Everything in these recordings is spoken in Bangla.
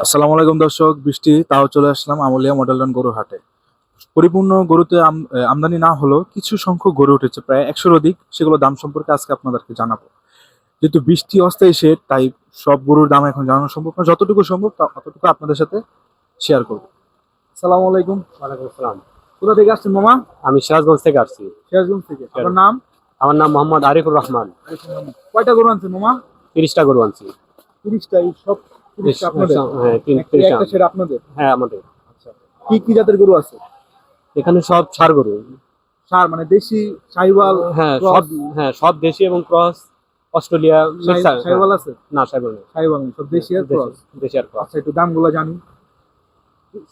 আসসালামু আলাইকুম দর্শক, বৃষ্টি তাও চলে আসলাম আমুলিয়া মডেল টাউন গরু হাটে। পরিপূর্ণ গরুতে আমদানি না হলেও কিছু সংখ্যক গরু উঠেছে, প্রায় 100-র অধিক। সেগুলো দাম সম্পর্কে আজকে আপনাদেরকে জানাবো। যেহেতু বৃষ্টি অস্থায়ী শেড, তাই সব গরুর দাম এখন জানানো সম্ভব না। যতটুকু সম্ভব ততটুকু আপনাদের সাথে শেয়ার করবো। আসসালামু আলাইকুম। ওয়ালাইকুম আসসালাম। কোথা থেকে আসছেন মামা? আমি সিরাজগঞ্জ থেকে আসছি। সিরাজগঞ্জ থেকে। আপনার নাম? আমার নাম মোহাম্মদ আরিফুর রহমান। কয়টা গরু আনছেন মামা? 30টা গরু আনছি। 30টা? এই সব 30টা আপনাদের? হ্যাঁ, একটা শেড আপনাদের? হ্যাঁ, আমাদের। আচ্ছা, কি কি জাতের গরু আছে এখানে সব ষাঁড় গরু। সার মানে দেশি, সাহিওয়াল? হ্যাঁ, সব। হ্যাঁ, সব দেশি এবং ক্রস। অস্ট্রেলিয়া সাহিওয়াল আছে? না, সাইবল নেই। সাহিওয়াল নেই, সব দেশি আর ক্রস। দেশি আর ক্রস। আচ্ছা, একটু দামগুলো জানি।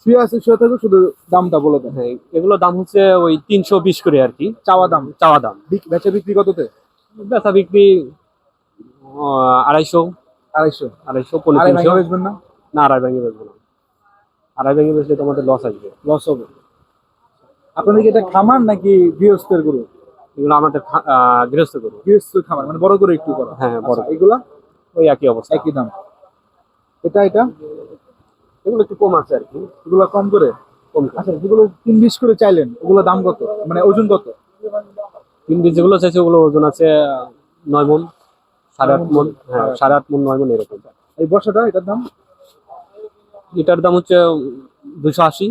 শুয়ে আছে, শুয়ে থাকো, শুধু দামটা বলে দেন। হ্যাঁ, এগুলো দাম হচ্ছে ওই 320 করে আর কি। চাওয়া দাম? চাওয়া দাম। বেচা বিক্রি কততে? বেচা বিক্রি 250। 250? 250 আড়াই 350। ভাঙে বেচবেন না? না, আড়াই ভেঙে বেচবো না। আড়াই ভেঙে বেচলে তোমাদের লস আসবে। লস হবে। আপনাদের কি এটা খামার নাকি গৃহস্থের গরু? এগুলো আমাদের গৃহস্থ গরু। গৃহস্থ খামার মানে বড় করে একটু করা? হ্যাঁ, বড়। আচ্ছা, এগুলা ওই একই অবস্থা। একই দাম? এটা এগুলো একটু কম আছে আর কি। এগুলা কম করে? কম। আচ্ছা, যেগুলো 320 করে চাইলেন, ওগুলো দাম কত, মানে ওজন কত? 320 যেগুলো চাইছে ওগুলো ওজন আছে 9 মণ, 8.5 মণ। হ্যাঁ, 8.5 মণ 9 মণ এরকম। এই বর্ষাটা এটার দাম? এটার দাম হচ্ছে 280।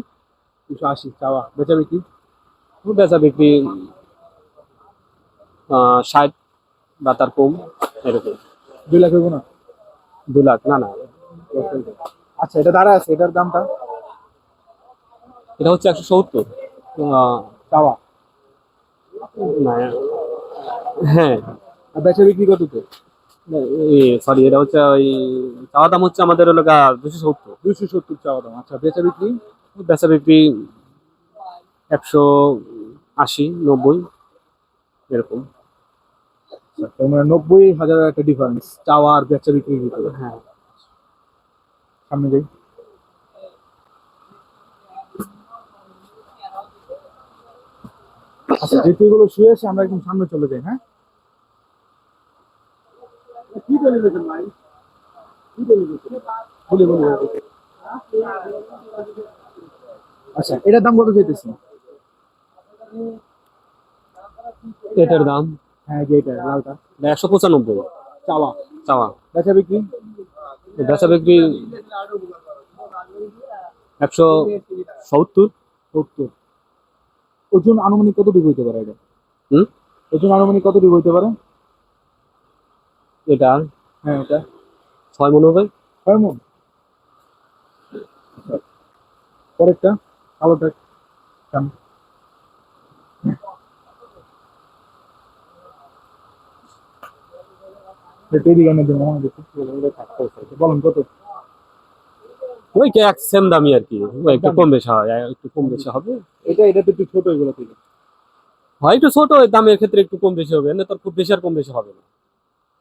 280 চাওয়া, বেচা বিক্রি? বেচা বিক্রি 60 বা তার কম এরকম। 2 লাখ হইব না? 2 লাখ না, না। আচ্ছা, এটা দাঁড়া আছে, এটার দামটা? এটা হচ্ছে 170 চাওয়া? না। হ্যাঁ। আর বেচা বিক্রি কততে? সরি, এটা হচ্ছে ওই চাওয়া দাম হচ্ছে আমাদের হলো 270। 270 চাওয়া দাম। আচ্ছা, বেচা বিক্রি? বেচা বিক্রি 180 90 এরকম। তার মানে 90,000 একটা ডিফারেন্স চাওয়া আর বেচা বিক্রির ভিতরে। হ্যাঁ। সামনে যাই। আচ্ছা, যেহেতু এগুলো শুয়ে আছে, আমরা একদম সামনে চলে যাই। হ্যাঁ, কি ডেলিভারি ভাই? কি ডেলিভারি? বলি বলি। আচ্ছা, এটার দাম কত চাইতেছেন? এটার দাম, হ্যাঁ, যে এটা লালটা? 195 চাওয়া? চাওয়া। বেচা বিক্রি? বেচা বিক্রি 170। 70? ওজন আনুমানিক কতটুকু হইতে পারে এটা? হুম। ওজন আনুমানিক কতটুকু হইতে পারে? এটা হ্যাঁ, এটা 6 মণ হবে। 6 মণ? পরেরটা কালোটা কেমন? টেলিগ্রামের জন্য বলেন কত? ওই এক সেম দামি আর কি। ওই একটু কম বেশি হয়, একটু কম বেশি হবে। এটা তো একটু ছোট, এগুলো থেকে হয় একটু ছোট, ওই দামের ক্ষেত্রে একটু কম বেশি হবে না, তোর খুব বেশি আর কম বেশি হবে না।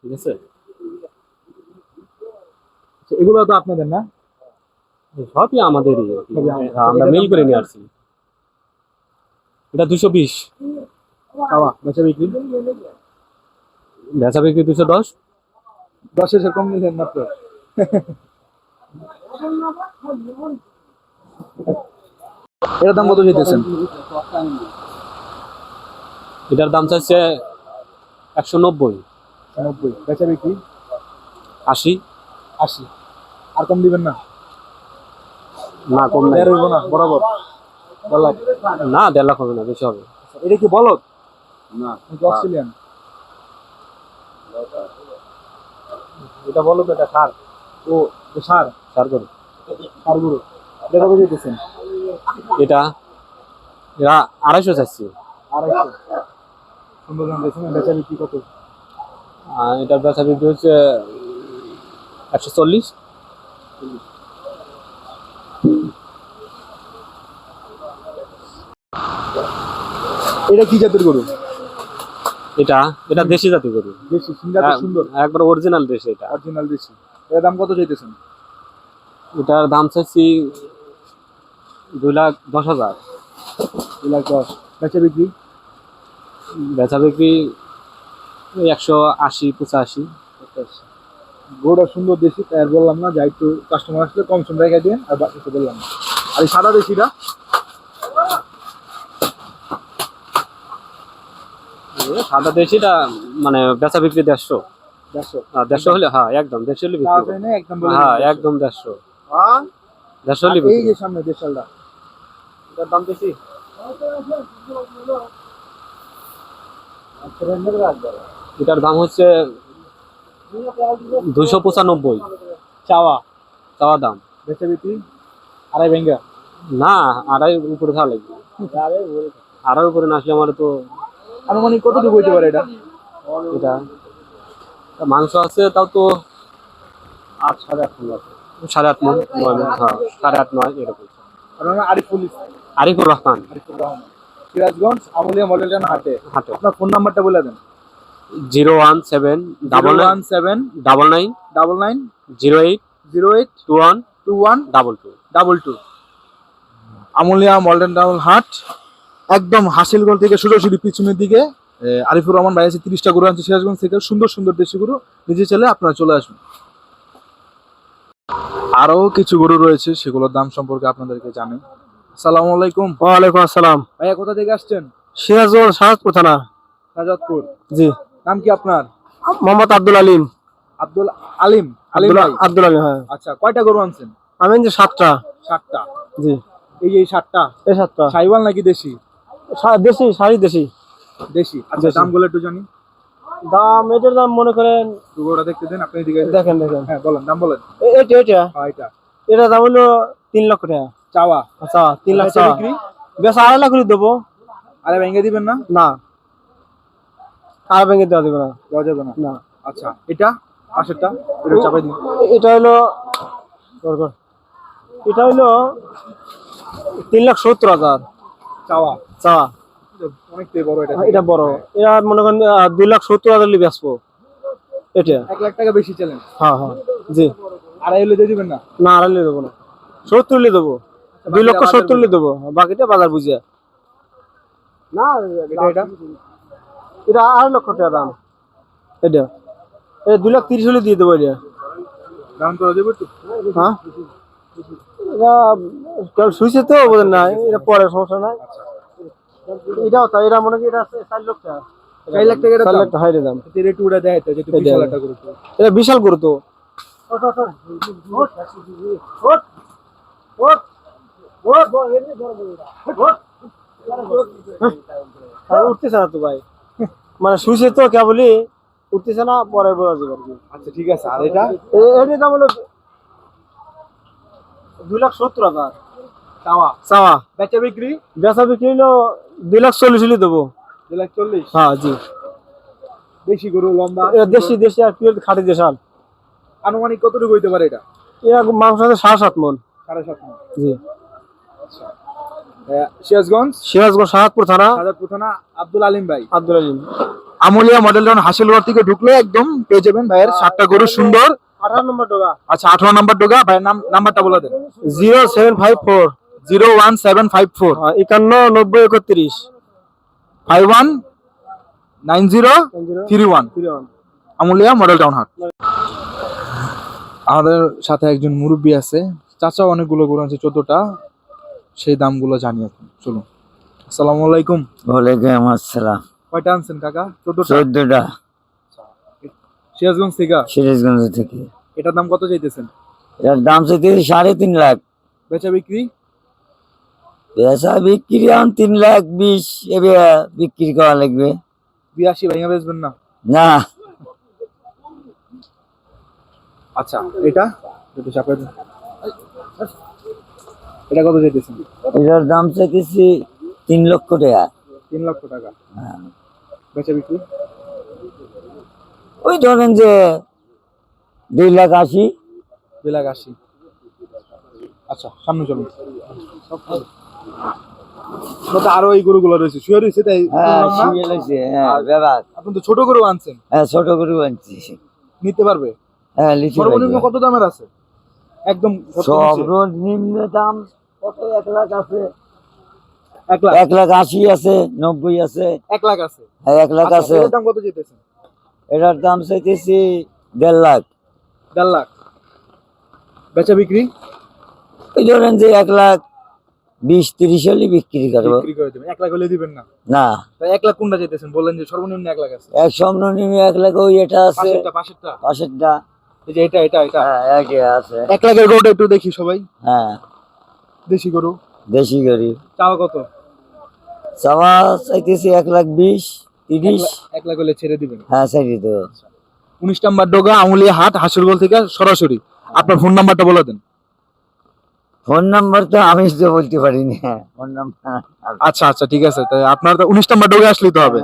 ঠিক আছে। আচ্ছা, এগুলো তো আপনাদের না? সবই আমাদেরই আর কি। সবই আমাদের। আমরা মিল করে নিয়ে আসছি। এটা 220 চাওয়া, বেচা বিক্রি? বেচা বিক্রি 210। 10,000 কম নিলেন মাত্র। এটার দাম কত চাইতেছেন? এটার দাম চাচ্ছে 190। 90? বেচা বিক্রি? 80। 80? আর কম দিবেন না? না, কম নাই। 1.5 হইব না বরাবর? 1.5 লাখ? না, 1.5 লাখ হবে না, বেশি হবে। এটা কি বলদ না অস্ট্রেলিয়ান? এটা বলো তো, এটা সার। ও, সার? সার গরু। সার গরু। এটা কত চাইতেছেন? এটা এরা 250 চাচ্ছি। 250? সুন্দর দাম দিয়েছেন। বেচা বিক্রি কত? এটার বেচা বিক্রি হচ্ছে 140। এটা কি জাতের গরু? এটা এটা দেশি জাতের গরু। দেশি? সিংগাটা সুন্দর? একবার অরিজিনাল দেশি। এটা অরিজিনাল দেশি। এর দাম কত চাইতেছেন? এটার দাম চাচ্ছি 2,10,000। 2,10,000? বেচা বিক্রি? বেচা বিক্রি 180 85। গরুটা সুন্দর দেশি, তাই আর বললাম না, যাই একটু কাস্টমার আসলে কম সম রেখে দিন, আর বাকি কিছু বললাম না। আর এই সাদা দেশিটা সাদা দেশিটা মানে বেচা বিক্রি 150। 150। 150 হলে হ্যাঁ একদম 150 হলে বিক্রি তাও করবো। তাই না, একদম বলে হ্যাঁ দিন। একদম 150 হ্যাঁ? 150 হলে আর বিক্রি এই যে করবো। সামনে দেশালটা, এটার দাম বেশি। এটার দাম হচ্ছে 295 চাওয়া চাওয়া দাম। বেচা বিক্রি আড়াই ভেঙ্গা। না, আড়াই উপরে থাকা লাগবে। আড়াই উপরে না আসলে আমার তো আনুমানিক কতটুকু হইতে পারে এটা? এটা মাংস আছে তাও তো 8 8.5 মণ আছে। 8.5 মণ 9 মণ, হ্যাঁ 8.5 9 এরকম। আপনার নাম আরিফুল ইসলাম। আরিফুর রহমান, আরিফুর রহমান, সিরাজগঞ্জ আমুলিয়া মডেল টাউন হাটে। হাটে। আপনার ফোন নাম্বারটা বলে দেন। 017 017 99 99 08 08 21 21 22। 22। আমুলিয়া মডেল টাউন হাট, একদম হাসিলগঞ্জ থেকে সোজাসুজি পিছনের দিকে। আরিফুর রহমান ভাই আছে, 30টা গরু আনছে সিরাজগঞ্জ থেকে, সুন্দর সুন্দর দেশি গরু। নিজে চলে আপনারা চলে আসুন। আরো কিছু গরু রয়েছে, সেগুলোর দাম সম্পর্কে আপনাদেরকে জানি। আসসালামু আলাইকুম। ওয়ালাইকুম আসসালাম। ভাইয়া কোথা থেকে আসছেন? সিরাজগঞ্জ শাহজাদপুর থানা। শাহজাদপুর। জি। নাম কি আপনার? মোহাম্মদ আব্দুল আলিম। আব্দুল আলিম। আলিম ভাই। আব্দুল আলিম, হ্যাঁ। আচ্ছা, কয়টা গরু আনছেন? আমি যে 7টা। 7টা। জি। এই যে এই 7টা এই 7টা সাইওয়াল নাকি দেশি? দেশি, শাড়ি দেশি। দেশি। আচ্ছা, দেশি। দামগুলো একটু জানি। দাম এটার দাম মনে করেন, একটু গরুটা দেখতে দেন, আপনি এদিকে দেখেন দেখেন। হ্যাঁ বলেন, দাম বলেন। এটা এটা হ্যাঁ, এটা এটার দাম হলো 3 লক্ষ টাকা। চাওয়া। আচ্ছা 3 লাখ বেচা টাকা বিক্রি বেশ 2.5 লাখ করে দেবো। আরে ভেঙে দিবেন না? না, আর ভেঙে দেওয়া দেবে না। দেওয়া যাবে না। না। আচ্ছা, এটা পাশেরটা এটা চাপাই দিন। এটা হলো এটা হলো 3,70,000 চাওয়া। চা। অনেকটাই বড় এটা। এটা বড়, এটা মনে করেন 2,70,000 হলে বেচবো এটা। 1 লাখ টাকা বেশি চলেন। হ্যাঁ হ্যাঁ জি। আড়াই হলে দিয়ে দিবেন না? না, আড়াইলে দেবো না, 70 হলে দেবো। 2,70,000 হলে দেবো, বাকিটা বাজার বুঝিয়া। না এটা এটা এটা 2.5 লক্ষ টাকা দাম। এটা 2,30,000 হলে দিয়ে দেবো এটা। দাম করা যাবে একটু? হ্যাঁ, এটা কেউ শুইছে তো বোঝেন না, এটা পরে সমস্যা নাই। এটাও তাই, এটা মনে করি এটা 4 লক্ষ টাকা। 4 লাখ টাকা 4 লাখ টাকা হাইরে দাম। এটা একটু উড়া দেয় তো, যেটা এই 20 দেখ। লাখ টাকা করে। এটা বিশাল গরু তো। উঠতেছে না তো ভাই, মানে শুইছে তো কেবলই, উঠতেছে না, পরে বোঝা যাবে আর কি। আচ্ছা ঠিক আছে। আর এটা এটার দাম হলো 2,70,000 চাওয়া। চাওয়া। বেচা বিক্রি বেচা বিক্রি হলো 2,40,000 হলে দেবো। 2,40,000। হ্যাঁ জি। দেশি গরু, লম্বা। এটা দেশি দেশি আর পিওর খাঁটি দেশাল। আনুমানিক কতটুকু হইতে পারে এটা? এটা মাংস আছে 7.5 মণ। 7.5 মণ। জি। সিরাজগঞ্জ সিরাজগঞ্জ শাহজাদপুর থানা। শাহজাদপুর থানা। আব্দুল আলিম ভাই। আব্দুল আলিম। আমুলিয়া মডেল টাউন হাসিলগড় থেকে ঢুকলে একদম পেয়ে যাবেন ভাইয়ের 7টা গরু, সুন্দর। 18 নম্বর ডোগা। আচ্ছা, 18 নাম্বার ডোগা। ভাইয়ের নাম্বারটা বলে দেন। 0754 01754 51 90 31 519031। আমুলিয়া মডেল টাউন হাট। আমাদের সাথে একজন মুরব্বী আছে, চাচা অনেকগুলো গরু আছে, 14টা। সেই দামগুলো জানি এখন, চলুন। আসসালামু আলাইকুম। ওয়ালাইকুম আসসালাম। কয়টা আনছেন কাকা? 14টা। 14টা সিরাজগঞ্জ থেকে। সিরাজগঞ্জ থেকে। এটার দাম কত চাইতেছেন? এর দাম চাইতে 3.5 লাখ। বেচা বিক্রি পেশা বিক্রি এখন 3,20,000 এবে বিক্রি করা লাগবে। 82 ভাইয়া বেচবেন না? না, আচ্ছা, এটা একটু চাপাই দিন। এটা কত চাইতেছেন? এটার দাম চাইতেছি 3 লক্ষ টাকা। 3 লক্ষ টাকা। হ্যাঁ। বেচা বিক্রি ওই ধরেন যে 2,80,000। 2,80,000। আচ্ছা, সামনে চলুন। আরো এই গরুগুলো রয়েছে, শুয়ে রয়েছে, তাই হ্যাঁ, বললাম না। শুয়ে রয়েছে, হ্যাঁ ব্যাপার। আপনি তো ছোট গরু আনছেন, হ্যাঁ, ছোট গরু আনছি। নিতে পারবে? হ্যাঁ, লিচু সর্বনিম্ন কত দামের আছে? একদম সর্বনিম্ন দাম কত? 1 লাখ আছে, 1 লাখ। 1,80,000 আছে, 90 আছে। 1 লাখ আছে। হ্যাঁ, 1 লাখ আচ্ছা, আছে। এটার দাম কত চাইতেছেন? এটার দাম চাইতেছি 1.5 লাখ। 1.5 লাখ। বেচা বিক্রি ওই ধরেন যে 1,20,30 হলে বিক্রি করবো। বিক্রি করে দেবেন। 1 লাখ হলে দিবেন না? না, তাই 1 লাখ কোনটা চাইতেছেন? বললেন যে সর্বনিম্ন 1 লাখ আছে। এক সর্বনিম্ন 1 লাখ ওই এটা আছে, পাশেরটা পাশেরটা। এই যে এটা হ্যাঁ, একই আছে। 1 লাখের গরুটা একটু দেখি সবাই। হ্যাঁ, দেশি গরু। দেশি গরিব। চাওয়া কত? চাওয়া চাইতেছি 1,20,30। 1 লাখ হলে ছেড়ে দিবেন। হ্যাঁ, চাইছি তো। 19 নম্বর ডোগা, আমুলিয়া হাট, হাসুরগোল থেকে সরাসরি। আপনার ফোন নাম্বারটা বলে দেন। ফোন নাম্বার তো আমি তো বলতে পারি না, ফোন নাম্বার। আচ্ছা ঠিক আছে। তাই আপনার তো 19 নম্বর ডোগে আসলেই তো হবে।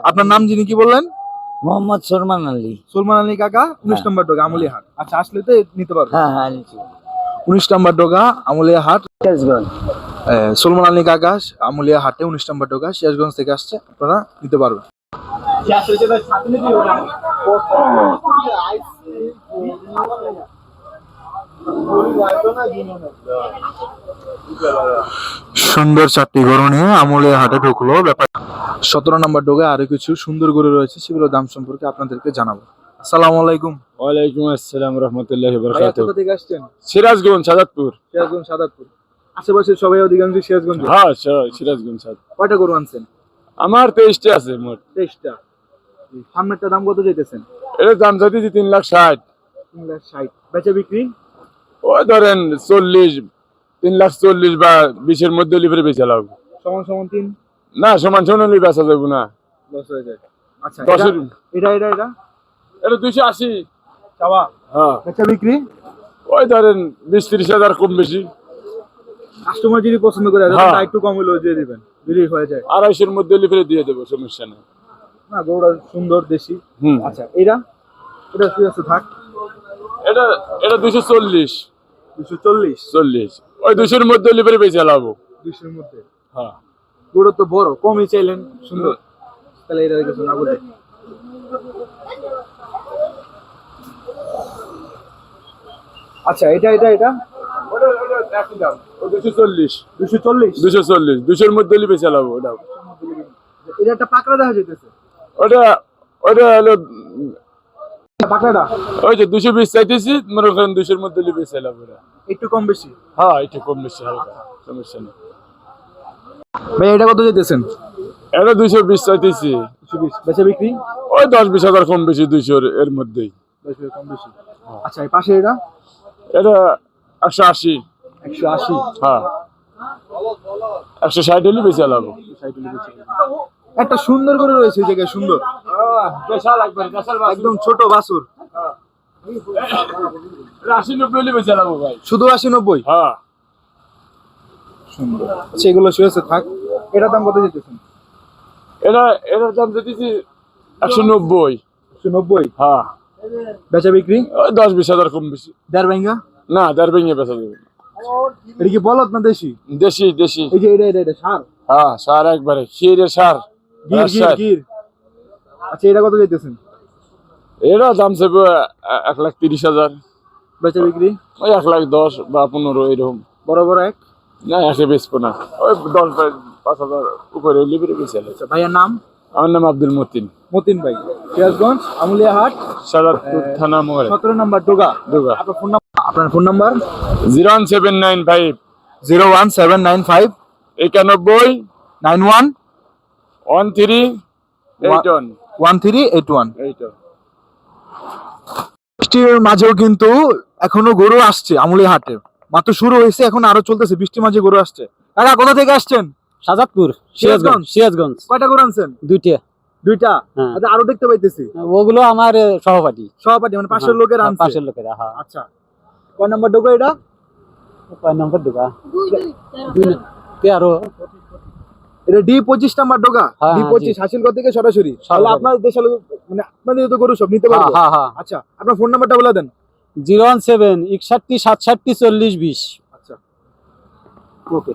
আপনার নাম যিনি কি বললেন? মোহাম্মদ সলমান আলী। সলমান আলী কাকা, 19 নম্বর ডোগা, আমুলিয়া হাট। আচ্ছা, আসলে তো নিতে পারবেন। হ্যাঁ, নিচ্ছি। 19 নম্বর ডোগা, আমুলিয়া হাট। সিরাজগঞ্জ। সলমান আলী কাকা, আমুলিয়া হাটে, 19 নম্বর ডোগা, সিরাজগঞ্জ থেকে আসছে। আপনারা নিতে পারবেন। সুন্দর 4টি গরু নিয়ে আমুলিয়া হাটে ঢুকলো ব্যাপার। 17 নম্বর ডোগায় আরো কিছু সুন্দর গরু রয়েছে, সেগুলোর দাম সম্পর্কে আপনাদেরকে জানাবো। আসসালামু আলাইকুম। ওয়ালাইকুম আসসালাম রহমতুল্লাহি ভাইয়া বারাকাতুহু। কোথা থেকে আসছেন? সিরাজগঞ্জ সাদাতপুর। সিরাজগঞ্জ, সাদাতপুর। আশেপাশে সবাই অধিকাংশ সিরাজগঞ্জ। হ্যাঁ, সিরাজগঞ্জ। কয়টা গরু আনছেন? আমার 23টা আছে মোট। 23টা। সামনেরটা দাম কত চাইতেছেন? এটা দাম চাইতেছি 3,60,000। 3,60,000। বেচা বিক্রি ওই ধরেন 40, 3,40,000 বা 20-এর মধ্যে লিভারে বেচা লাগবে। সমান সমান 3 না, সমান সমান হলে বেচা যাবে না। লস হয়ে যায়। আচ্ছা, 10-এর এটা এটা 280। চাওয়া। হ্যাঁ, বেচা বিক্রি ওই ধরেন 20-30 হাজার কম বেশি। কাস্টমার যদি পছন্দ করে হ্যাঁ। দামটা একটু কম হলেও দিয়ে দিবেন, যদি হয়ে যায়। 250-এর মধ্যে লিভারে দিয়ে দেবো, সমস্যা নেই। না, গরুটা সুন্দর দেশি। হুম। আচ্ছা, এটা কি আছে? থাক। এটা 240। 240। ওই 200-এর মধ্যে লিভারে বেচা লাগবো। 200-এর মধ্যে। হ্যাঁ। গরু তো বড়, কমই চাইলেন, সুন্দর। তাহলে এটা কিছু না বলে। আচ্ছা, এটা ওটা একই দাম। ও 240। 240। 240-200-এর মধ্যে হলে বেচা লাগবো ওটা। এটা একটা পাকড়া দেখা যাইতেছে। ওটা হলো পাকড়াটা ওই যে 220 চাইতেছি, মনে করেন 200-এর মধ্যে হলে বেচা লাগবো ওটা। একটু কম বেশি। হ্যাঁ, একটু কম বেশি হালকা, সমস্যা নেই। ভাই এটা কত চাইতেছেন? এটা 220 চাইতেছি। 220। বেচা বিক্রি ওই 10-20 হাজার কম বেশি 200-এর মধ্যেই। 10 কম বেশি। আচ্ছা, এই পাশে এটা এটা 180। 180। হ্যাঁ, 160 হলে বেচা লাগবো। একটা সুন্দর করে রয়েছে এই জায়গায়, সুন্দর বেচা লাগবে, একদম ছোট বাছুর। 80-90 হলে বেচা লাগবো ভাই। শুধু 80-90। হ্যাঁ, সুন্দর। আচ্ছা, এগুলো শুয়েছে থাক। এটার দাম কত যেতেছেন? এটার দাম চাইতেছি 190। 190। হ্যাঁ, বেচা বিক্রি ওই 10-20 হাজার কম বেশি। দেড় ভাঙ্গা। না, 1.5 ভেঙে বেচা যাবে। এটা কি বলদ না দেশি? দেশি। এই যে এটা সার। হ্যাঁ, সার একবারে ক্ষীরের সার। গির। আচ্ছা, এটা কত যেতেছেন? এরা দাম চাইবে 1,30,000। বেচা বিক্রি ওই 1,10,000 বা 15 এরকম। বড় এক। না, একে বেচবো না। ওই 10-5,000 উপরে লিবিরে বেচে। আচ্ছা, ভাইয়ের নাম? আমার নাম আব্দুল মতিন ভাই, সিরাজগঞ্জ, আমুলিয়া হাট, সাদাতপুর থানা মোড়ে। 17 নম্বর ডোগা। আপনার ফোন নাম্বার? 01795 01795 91 91 1381। 1381। এইটা বৃষ্টির মাঝেও কিন্তু এখনো গরু আসছে আমুলিয়া হাটে। মাত্র শুরু হয়েছে, এখন আরো চলতেছে। বৃষ্টির মাঝে গরু আসছে। কাকা কোথা থেকে আসছেন? সাজাদপুর, সিরাজগঞ্জ। কয়টা গরু আনছেন? দুইটা। হ্যাঁ। আচ্ছা, আরো দেখতে পাইতেছি। ওগুলো আমার সহপাঠী, মানে পাশের লোকের আনছে। পাশের লোকেরা। হ্যাঁ। আচ্ছা, কয় নাম্বার ডোগা এটা? কয় নম্বর দুগা? 13। এটা D25 নাম্বার ডোগা। হ্যাঁ, D25 হাসিলগড় থেকে সরাসরি। তাহলে আপনার দেশে মানে আপনাদের তো গরু সব নিতে পারবো। হ্যাঁ। আচ্ছা, আপনার ফোন নাম্বারটা বলে দেন। 017 61 67 40 20। আচ্ছা, ওকে।